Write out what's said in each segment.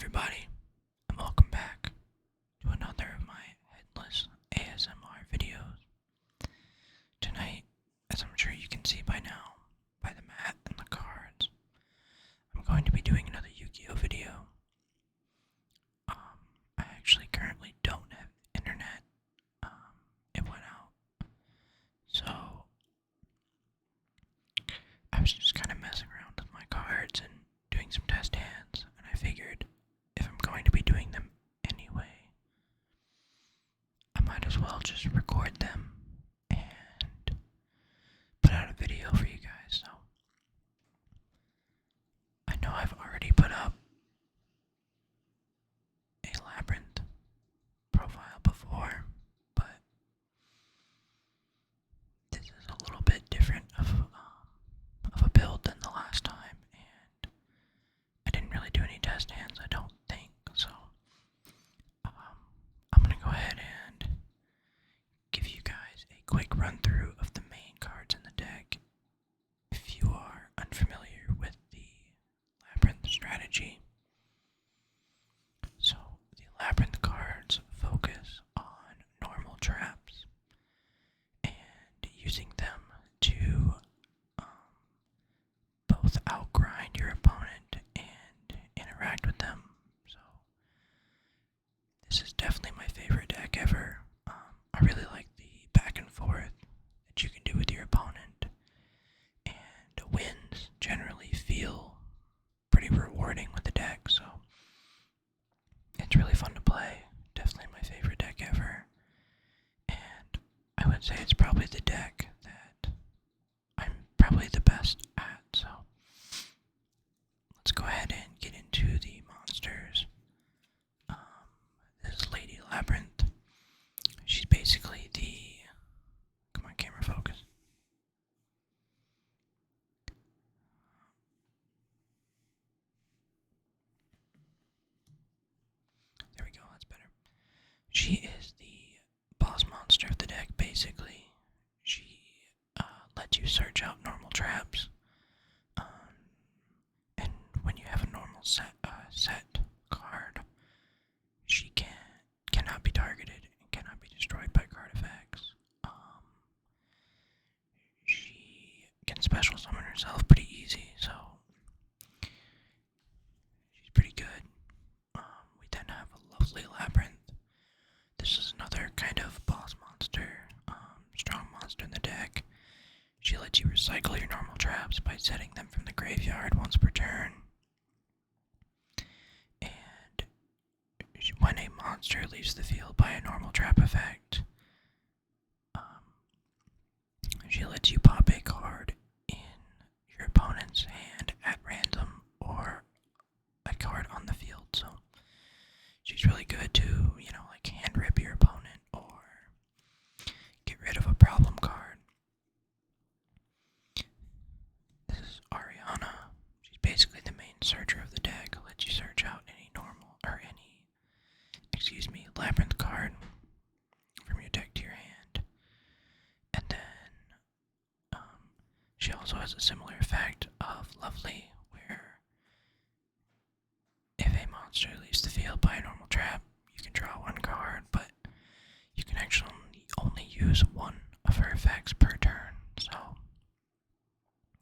everybody, and welcome back to another of my headless ASMR videos. Tonight, as I'm sure you can see by now, by the mat and the cards, I'm going to be doing another Yu-Gi-Oh video. I actually currently don't have internet. It went out. So, I was just kind of messing around with my cards and doing some test hands, and I figured if I'm going to be doing them anyway, I might as well just record them and put out a video for you guys. So I know I've already put up a Labrynth profile before, but this is a little bit different of a build than the last time, and I didn't really do any test hands, I don't think, so I'm going to go ahead and give you guys a quick run through of the main cards in the deck. If you are unfamiliar with the Labyrinth strategy, so the Labyrinth cards focus on normal traps and using them to both outgrind your opponent and interact with them. So this is definitely my favorite deck ever. I really like the back and forth that you can do with your opponent, and wins generally feel pretty rewarding with the deck, so it's really fun to play. Definitely my favorite deck ever, and I would say it's probably the deck that I'm probably the best at, so let's go ahead and get into the monsters. This is Lady Labrynth. She's basically the... Come on, camera, focus. There we go, that's better. She is the boss monster of the deck, basically. She lets you search out normal traps. And when you have a normal set card, she cannot be targeted and cannot be destroyed by card effects. She can special summon herself pretty easy, so she's pretty good. We then have a lovely Labyrinth. This is another kind of boss monster, strong monster in the deck. She lets you recycle your normal traps by setting them from the graveyard once per turn. And when a monster leaves the field by a normal trap effect, she lets you pop a card in your opponent's hand at random or a card on the field. So she's really good to, like hand rip your opponent or get rid of a problem card. This is Ariana. She's basically the main searcher of the deck. Lets you search out any Labyrinth card from your deck to your hand. And then she also has a similar effect of Lovely, where if a monster leaves the field by a normal trap, you can draw one card, but you can actually only use one of her effects per turn, so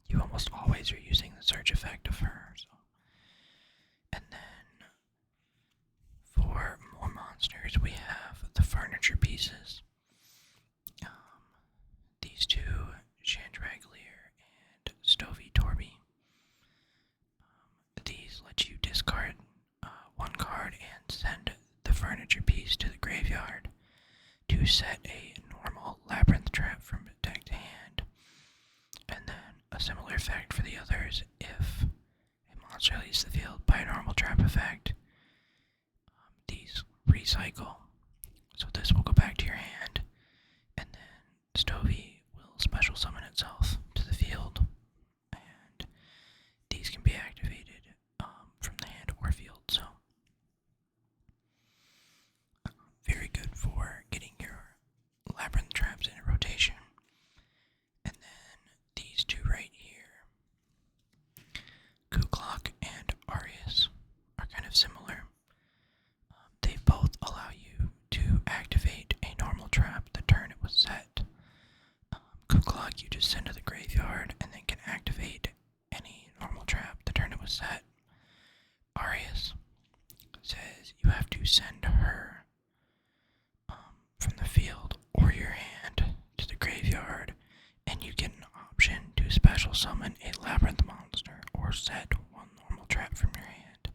you almost always are using the search effect of her. So. And then for more monsters, we have the furniture pieces. These two, Chandraglier and Stovey Torby. These let you discard one card and send the furniture piece to the graveyard to set a normal Labyrinth trap from deck to hand. And then a similar effect for the others if a monster leaves the field by a normal trap effect. These recycle. So this will go back to your hand, and then Stovey will special summon itself to the field, and these can be activated from the hand or field, so very good for getting your Labyrinth traps in a rotation. And then these two right here, Kuklok and Arius, are kind of similar. Arius says you have to send her from the field or your hand to the graveyard, and you get an option to special summon a Labyrinth monster or set one normal trap from your hand,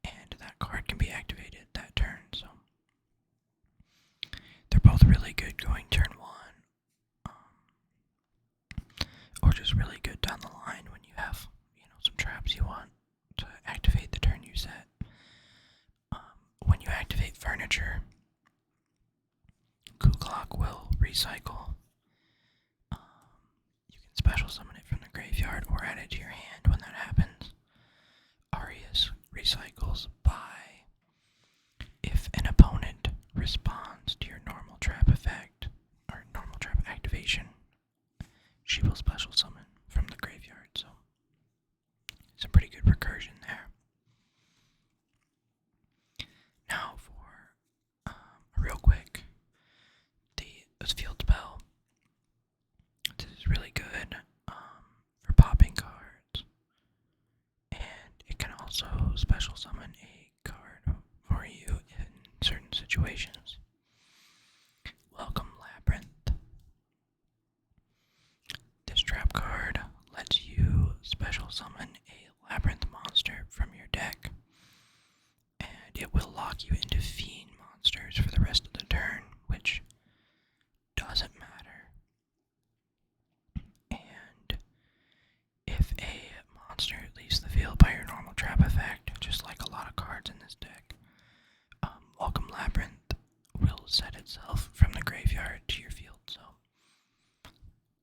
and that card can be activated that turn. So they're both really good going turn 1, or just really good down the line when you have some traps you want to activate the turn you set. When you activate furniture, Clock will recycle. You can special summon it from the graveyard or add it to your hand when that happens. Arius recycles by if an opponent responds to your normal trap effect or normal trap activation, she will special summon from the graveyard. So it's a pretty good recursion there. Now for real quick, the field spell. This is really good for popping cards, and it can also special summon a card for you in certain situations. Welcome Labyrinth. This trap card lets you special summon a Labyrinth monster from your deck, and it will lock you into fiend monsters for the rest of the turn, which doesn't matter. And if a monster leaves the field by your normal trap effect, just like a lot of cards in this deck, Welcome Labyrinth will set itself from the graveyard to your field, so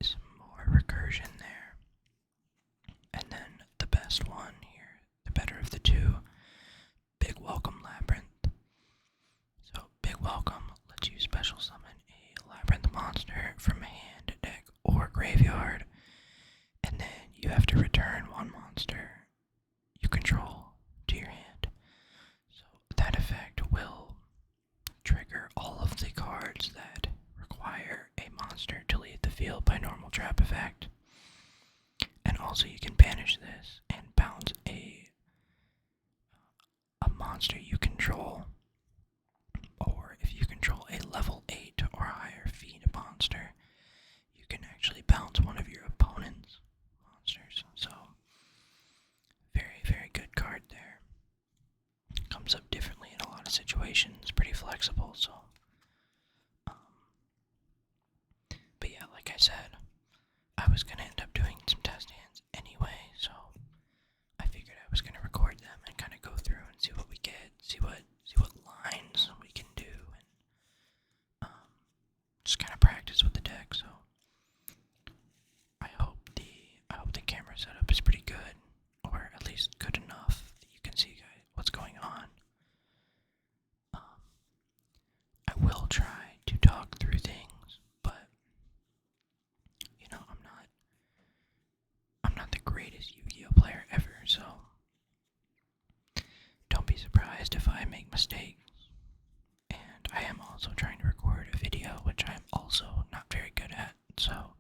some more recursion there. And then the best one here, the better of the two, Big Welcome Labyrinth. So Big Welcome lets you special summon a Labyrinth monster from hand, deck, or graveyard, and then you have to return one monster you control to your hand. So that effect will trigger all of the cards that require a monster to leave the field by normal trap effect. And also you can banish this and bounce a monster you control, or if you control a level 8 or higher fiend monster, you can actually bounce one of your opponent's monsters. So very, very good card there. Comes up differently in a lot of situations, pretty flexible, so but yeah, like I said, I was gonna end up doing some test hands anyway, so I figured I was gonna record them and kind of go through and see what we get, see what lines we can do, and just kind of practice with the deck. So I hope the camera setup is pretty good, or at least good enough that you can see what's going on. I will try to talk through things, but I'm not the greatest Yu-Gi-Oh player ever, so don't be surprised if I make mistakes. And I am also trying to record a video, which I am also not very good at, so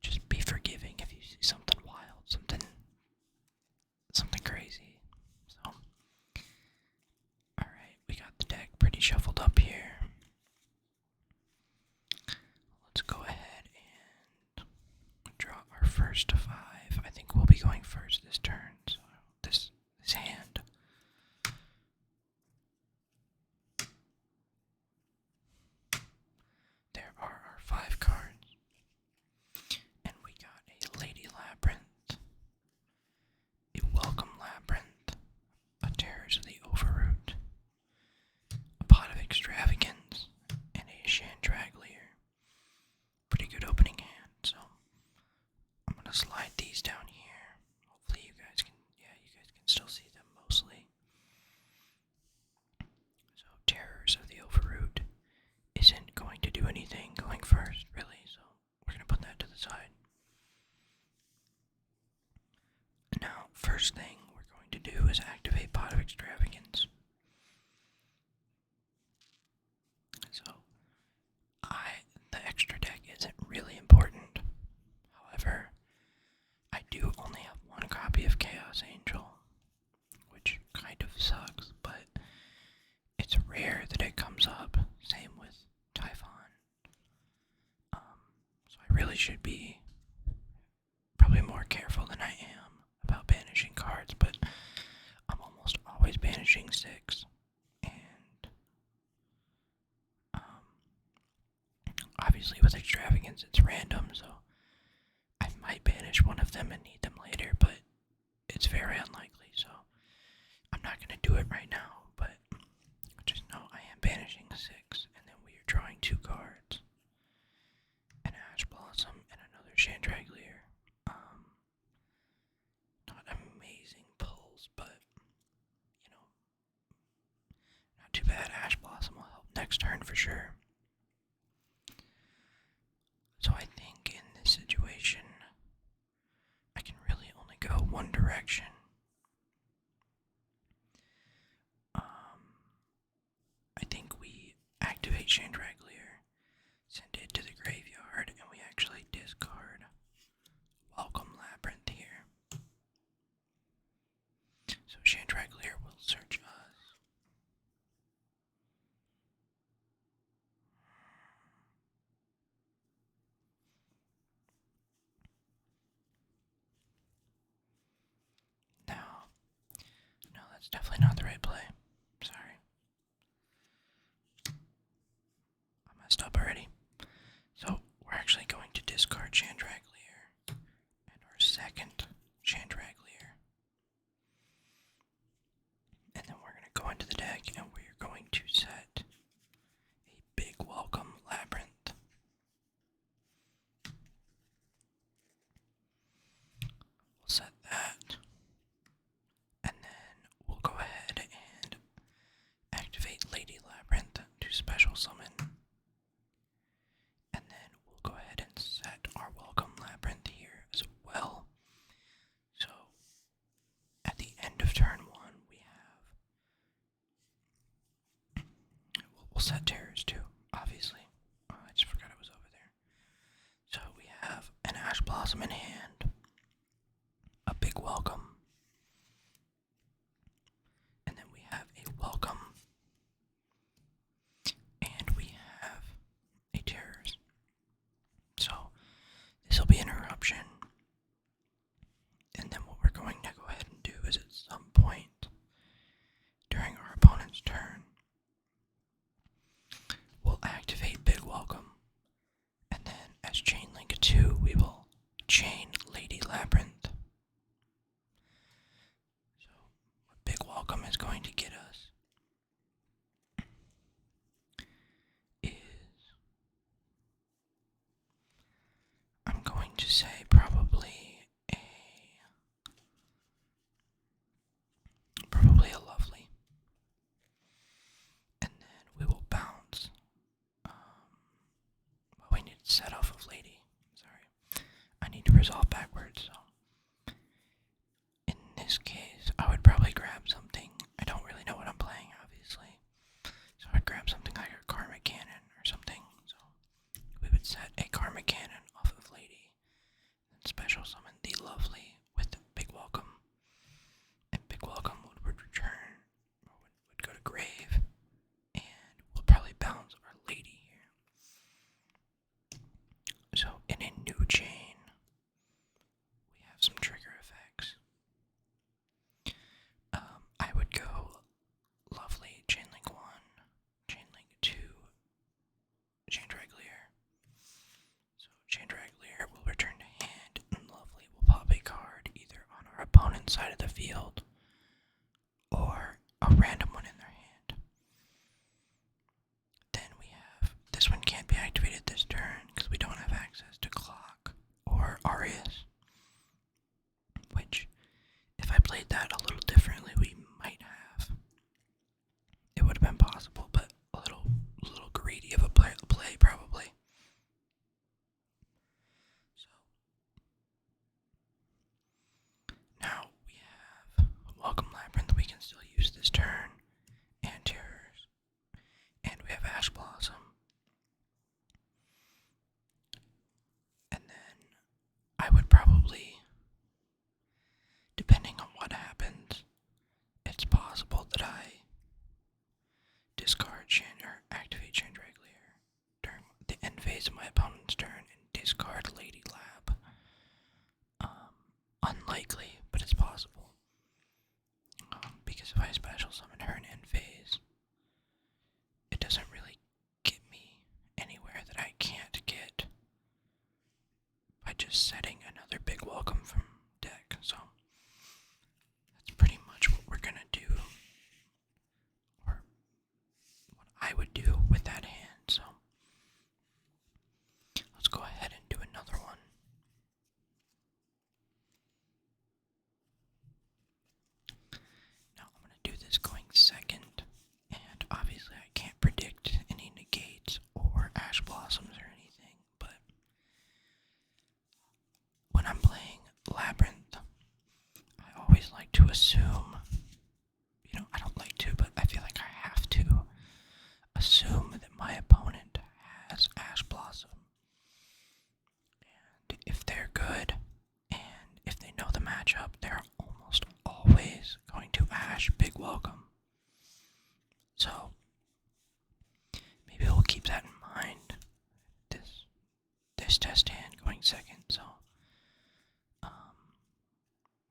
just be forgiving if you see something wild, something crazy. So, alright, we got the deck pretty shuffled up here. Let's go ahead and draw our first 5. I think we'll be going first this turn, so this hand. There are our 5 cards, and we got a Lady Labyrinth, a Welcome Labyrinth, a Terrors of the Overroot, a Pot of Extravagance, and a Chandraglier. Pretty good opening hand, so I'm gonna slide these down here. Hopefully you guys can still see them mostly. So Terrors of the Overroot isn't going to do anything going first, really, so we're gonna put that to the side. Now, first thing we're going to do is activate Pot of Extravagance. So, the extra deck isn't really important. However, I do only have Chaos Angel, which kind of sucks, but it's rare that it comes up. Same with Typhon. So I really should be probably more careful than I am about banishing cards, but I'm almost always banishing 6. And obviously with Extravagance it's random, so I might banish one of them and need them later, but it's very unlikely, so I'm not going to do it right now, but just know I am banishing 6, and then we are drawing 2 cards. An Ash Blossom and another Chandraglier. Not amazing pulls, but, you know, not too bad. Ash Blossom will help next turn for sure. So I think in this situation, I can really only go one direction. I think we activate Chandraglier, send it to the graveyard, and we actually discard Welcome Labyrinth here. So Chandraglier will search us. No, that's definitely not the right play. Sorry. I messed up already. So we're actually going to discard Chandraglier and our second Chandraglier. And then we're going to go into the deck and we're going to set a big Welcome Labyrinth. We'll set that. And then we'll go ahead and activate Lady Labyrinth to special summon. And then we'll go ahead and set our Welcome Labyrinth here as well. So at the end of turn 1, we have... We'll set Terrors too, obviously. Oh, I just forgot it was over there. So we have an Ash Blossom in hand, a big Welcome, and then we have a Welcome, and we have a Terrors. So this will be an interruption, and then what we're going to go ahead and do is at some point during our opponent's turn, we'll activate Big Welcome, and then as Chain Link 2, we will chain Lady Labyrinth. So what Big Welcome is going to get us is, I'm going to say probably a Lovely, and then we will bounce. Well, we need to set off of Lady. Sorry, I need to resolve backwards. So in this case, I would probably grab something. I don't really know what I'm playing, obviously. So I'd grab something like a Karma Cannon or something. So we would set a Karma Cannon off of Lady, and special summon the Lovely with Big Welcome. And Big Welcome would return, or would go to grave, and we'll probably bounce our Lady here. So in a new chain, we have some trigger effects. I would go Lovely, Chain Link 1, Chain Link 2, Chandraglier. So Chandraglier will return to hand, and Lovely will pop a card either on our opponent's side of the field or a random one in their hand. Then we have, this one can't be activated this turn because we don't have access to Clock or Arius, which, if I played that a little differently, we might have. It would have been possible, but a little greedy of a play probably. So now we have Welcome Labyrinth. We can still use this turn, and Terrors, and we have Ash Blossom, and then I would probably, depending on what discard Lady Lab. Unlikely, but it's possible. Because if I special summon her in end phase, it doesn't really get me anywhere that I can't get by just setting another big welcome from deck. So that's pretty much what we're gonna do, or what I would do with that hand. So let's go ahead and do another one. Now I'm gonna do this going second, and obviously I can't predict any negates or ash blossoms or anything, but when I'm playing Labyrinth, I always like to assume, I don't like to, but I feel like I have to assume that my opponent has Ash Blossom. And if they're good, and if they know the matchup, they're almost always going to Ash Big Welcome. So, maybe we'll keep that in mind, this test hand going second. So,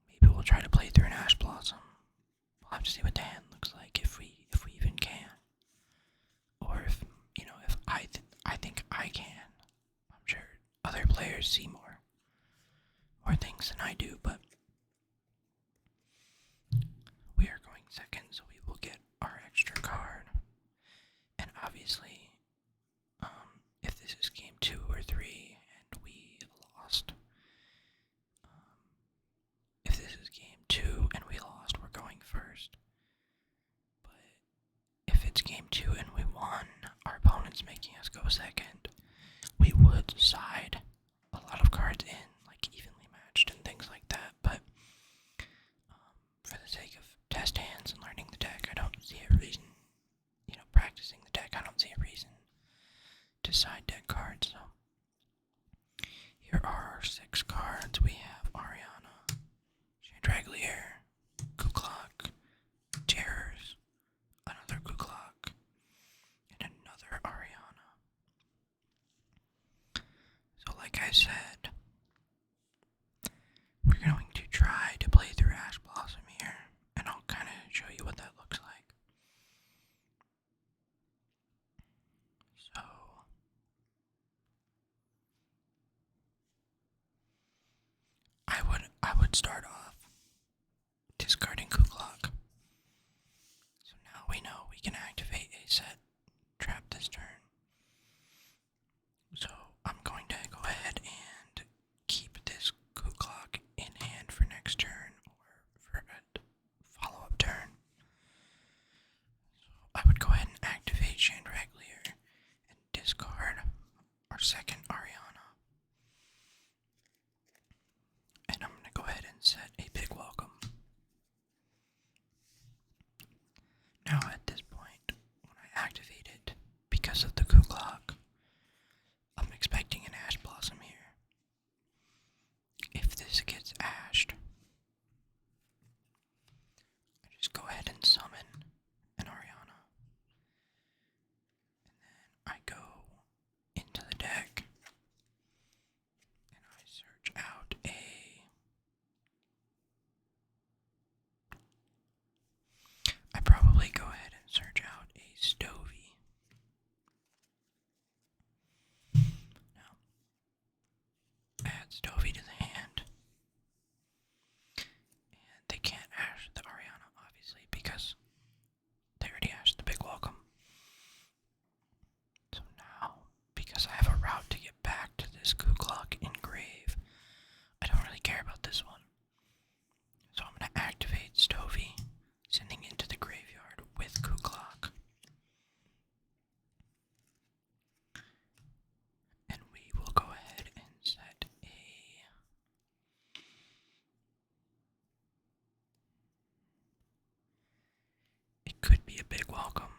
maybe we'll try to play through an Ash Blossom. We'll have to see what the hand looks like, if we even can. Or if I think I can. I'm sure other players see more things than I do, but we are going second, so we will get our extra card. And obviously, if this is game 2 or 3 and we lost, if this is game 2 and we lost, we're going first. But if it's game 2 and we won, our opponent's making us go second, we would side a lot of cards in, like evenly matched and things like that. But for the sake of test hands and learning the deck, I don't see a reason, practicing the deck, I don't see a reason to side deck cards. So here are our 6 cards. We have Ariana, Chandraglier, Kuklok, Terrors, another Kuklok, and another Ariana. So like I said, we're going to try to play through Ash Blossom here, and I'll kind of show you what that looks like. So, I would start off discarding Kuklok. So now we know we can activate a set trap this turn. So I'm going to go ahead and keep this Kuklok in hand for next turn, or for a follow-up turn. So I would go ahead and activate Chandraglier and discard our second Ariana. And I'm going to go ahead and set a big welcome. Now at this point, when I activate it, because of the Kuklok, I'm expecting an Ash Blossom here. If this gets ashed, I just go ahead and summon an Ariana. And then I go into the deck, and I search out I probably go ahead and search out a Stovey. Now, add Stovey to the hand. And they can't ash the Ariana, obviously, because they already ashed the big welcome. So now, because I have a route to get back to this Kuklok in grave, I don't really care about this one. So I'm going to activate Stovey, sending into the graveyard with Kuklok. And we will go ahead and set a... It could be a big welcome,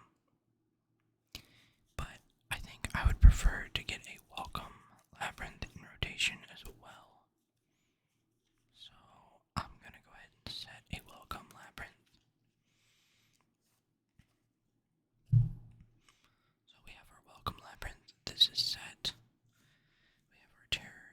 but I think I would prefer to get a welcome Labyrinth in rotation as well. So I'm going to go ahead and set a welcome Labyrinth. So we have our welcome Labyrinth. This is set. We have our terror.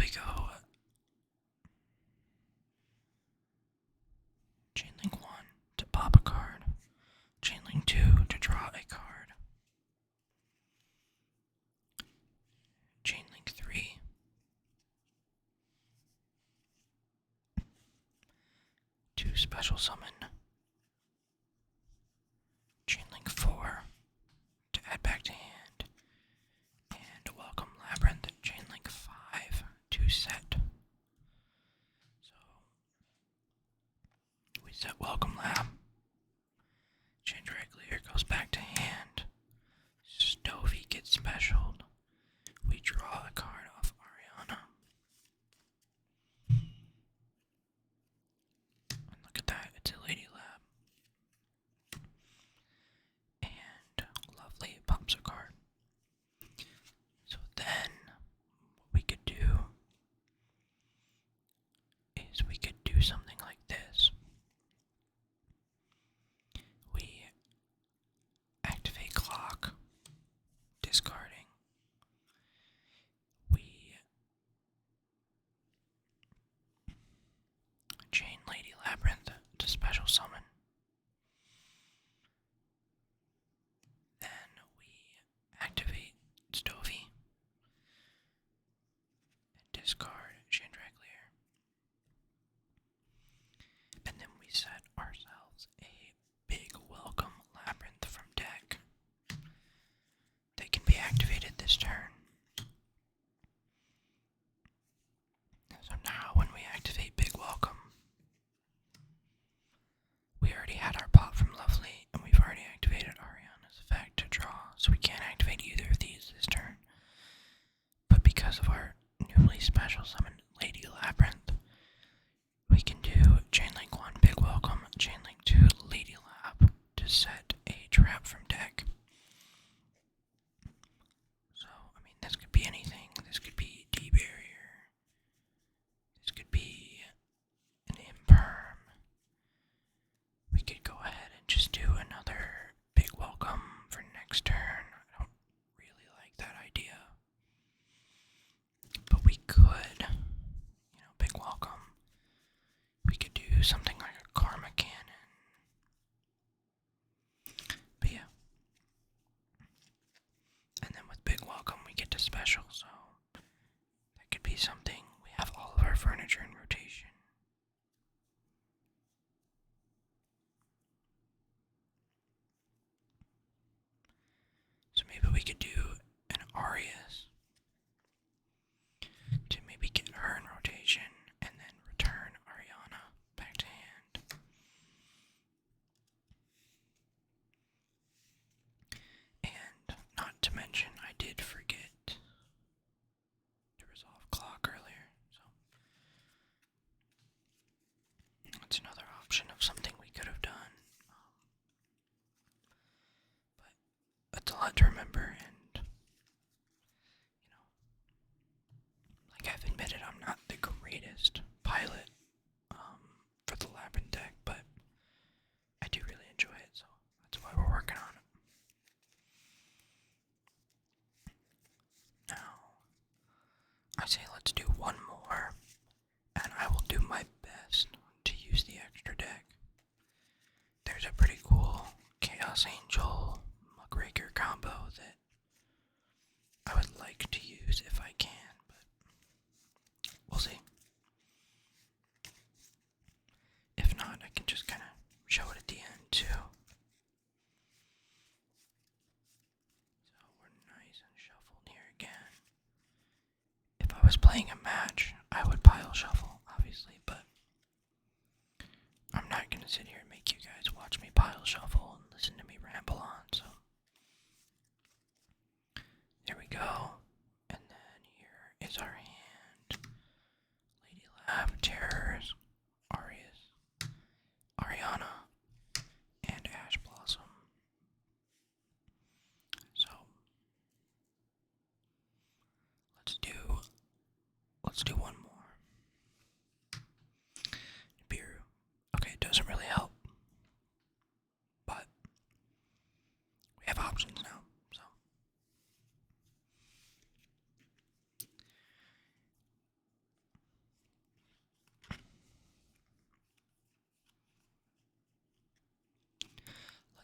we go chain link 1 to pop a card, chain link 2 to draw a card, chain link 3 to special summon, chain link 4 to add back to hand, and welcome Labyrinth, chain link 5 to set. So we set welcome Lab, chain direct clear goes back to hand, Stovey gets specialed, we draw a card off Ariana. And look at that, it's a Lady Lab. And Lovely pops a card. So then, what we could do is we could do something like this. We activate clock, discarding. We chain Lady Labyrinth to special summon. Then we activate Stovey and discard chain direct clear. And then we set ourselves a big welcome Labyrinth from deck. They can be activated this turn. So now when we activate Big Welcome, we already had our pop from Lovely, and we've already activated Ariana's effect to draw, so we can't activate either of these this turn. But because of our newly special summoned Lady Labyrinth, we can do chain link 1 Big Welcome, chain link 2 Lady Lab to set a trap from deck. So, I mean, this could be anything. This could be D-Barrier. This could be an Imperm. We could go ahead and just do another Big Welcome for next turn. I don't really like that idea. But we could, Big Welcome. We could do something like a Karma Cannon. But yeah. And then with Big Welcome, we get to special, so that could be something. We have all of our furniture in rotation. So maybe we could do an Arias to maybe get her in rotation and then return Ariana back to hand. And not to mention, I did forget to resolve clock earlier, so that's another option of something we could have done. But that's a lot to remember, and like I've admitted, I'm not the greatest pilot for the Labyrinth deck, but I do really enjoy it, so that's why we're working on it. Now, I say let's do one more, and I will do my best to use the extra deck. There's a pretty cool Chaos Angel Muckraker combo that I would like to use if I can, but we'll see. If not, I can just kind of show it at the end too. So we're nice and shuffled here again. If I was playing a match, I would pile shuffle, obviously, but I'm not going to sit here and make you guys watch me pile shuffle and listen to me ramble on, so there we go. And then here is our hand. Lady Lab, Terrors, Arias, Ariana, and Ash Blossom. So let's do one more. Nibiru. Okay, it doesn't really help, but we have options now, so.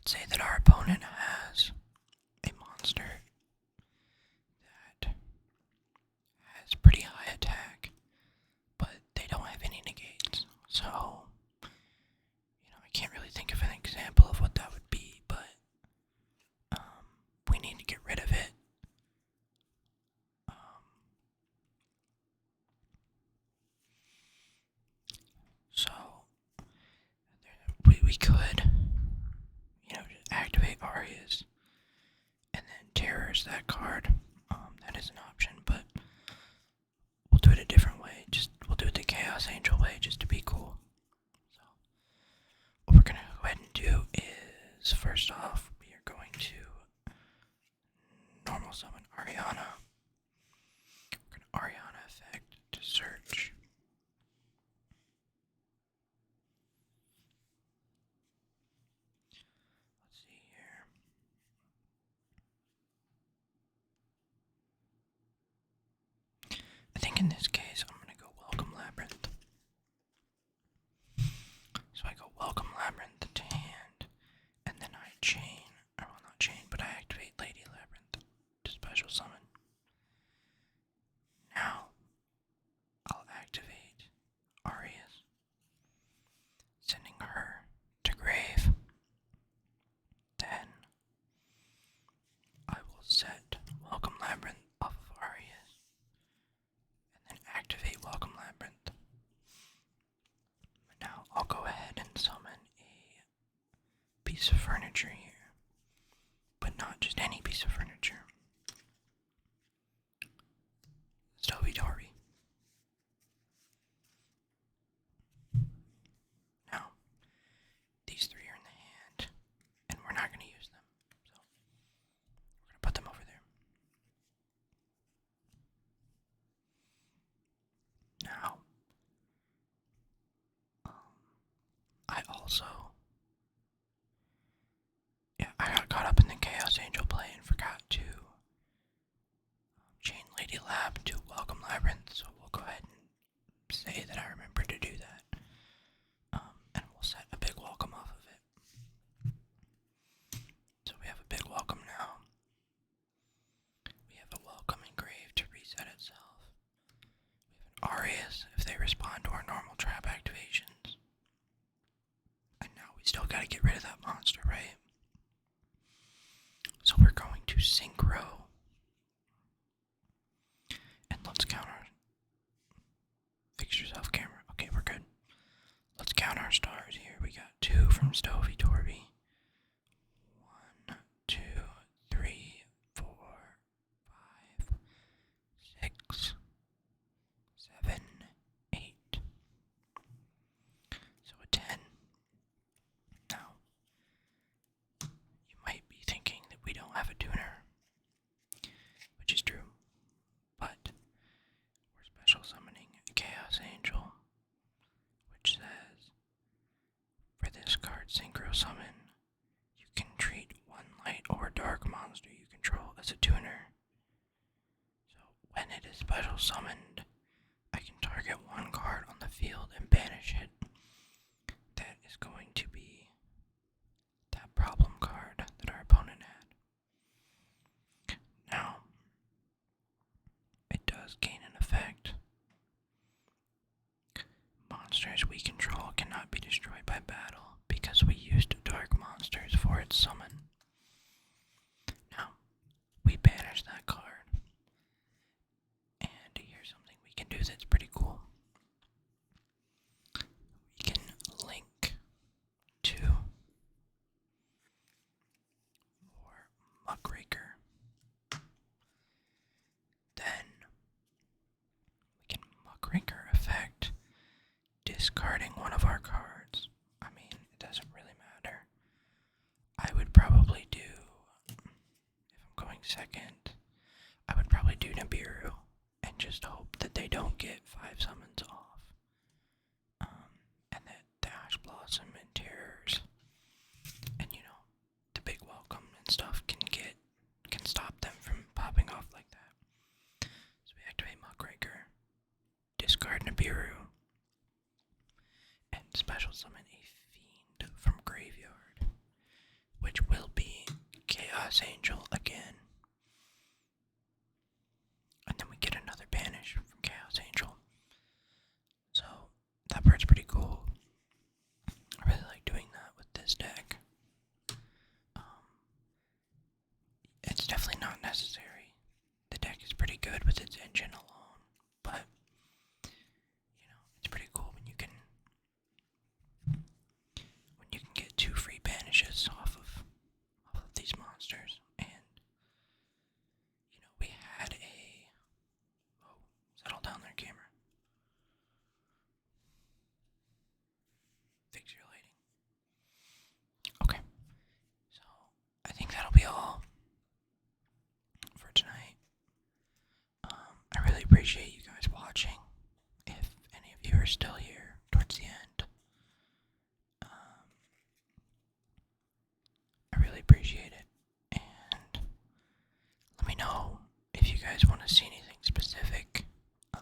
let's say that our opponent has a monster that has pretty high attack, but they don't have any negates. So, I can't really think of an example of what that would be, but we need to get rid of it. So, we could, just activate Arias and then terrors that card. That is an option, but we'll do it a different way. We'll do it the Chaos Angel way, just to be cool. So, what we're gonna go ahead and do is, first off, we are going to normal summon Ariana. We're gonna Ariana effect to search. Let's see here. I think in this case, I'm gonna go Welcome Labyrinth. So I go Welcome Labyrinth to hand, and then I chain, or well, not chain, but I activate Lady Labyrinth to special summon. Now, I'll activate Arias, sending her to grave. Then, I will set Welcome Labyrinth off of Arias, and then activate Welcome Labyrinth. Now, I'll go ahead and summon a piece of furniture here, but not just any piece of furniture. Stovey Darby. Now, these three are in the hand, and we're not going to use them, so we're going to put them over there. Now, I also, I got caught up in the Chaos Angel play and forgot to chain Lady Lab to Welcome Labyrinth, so we'll go ahead and say that I remember to do that. And we'll set a big welcome off of it. So we have a big welcome now. We have a welcome engraved to reset itself. We have an Arias if they respond to our normal trap activations. And now we still gotta get rid of that monster, right? So we're going to synchro. And let's count our... Fix yourself, camera. Okay, we're good. Let's count our stars here. We got 2 from Stovey Torby. 1, 2, 3, 4, 5, 6, 7, 8. So a 10. Now, you might be thinking that we don't have a tuner, which is true, but we're special summoning a Chaos Angel, which says, for this card Synchro Summon, you can treat one light or dark monster you control as a tuner. So when it is special summoned, I can target one card on the field and banish it. That is going to be that problem card that our opponent had. Now, it does gain an effect. Monsters we control cannot be destroyed by battle because we used dark monsters for its summon. Now, we banish that card. And here's something we can do that's pretty cool. We can link to for Muckraker. Then we can Muckraker effect discarding one of our cards. I mean, it doesn't really matter. I would probably do, if I'm going second, I would probably do Nibiru and just hope that they don't get 5 summons off. And that Dash Blossom and Terrors and the big welcome and stuff can stop them from popping off like that. So we activate Muckraker, discard Nibiru, and special summon a Fiend from Graveyard, which Chaos Angel again. And then we get another banish from Chaos Angel. So that part's pretty cool. I really like doing that with this deck. It's definitely not necessary. The deck is pretty good with its engine alone, but it's pretty cool when you can get 2 free banishes off of these monsters. And we had a settle down there, camera. Fix your lighting. Okay, so I think that'll be all for tonight. I really appreciate you guys watching. If any of you are still here towards the end, I really appreciate it. And let me know if you guys want to see anything specific. I'm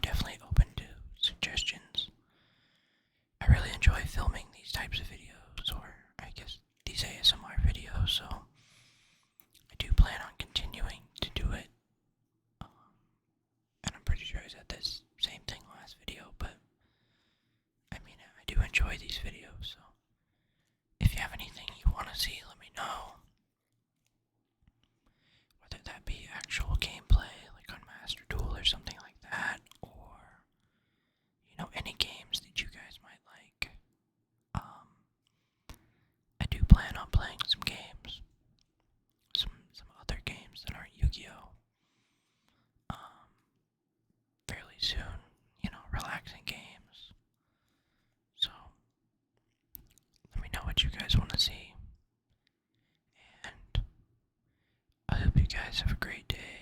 definitely open to suggestions. I really enjoy filming these types of videos, or I guess these ASMR videos, so I do plan on continuing to do it. And I'm pretty sure I said this same thing last video, but I mean, I do enjoy these videos, so if you have anything you want to see, let me know. Whether that be actual gameplay, like on Master Duel or something like that, or, any games that you guys might like. I do plan on playing some games. Some other games that aren't Yu-Gi-Oh! Fairly soon, relaxing games. So, let me know what you guys want to see. And I hope you guys have a great day.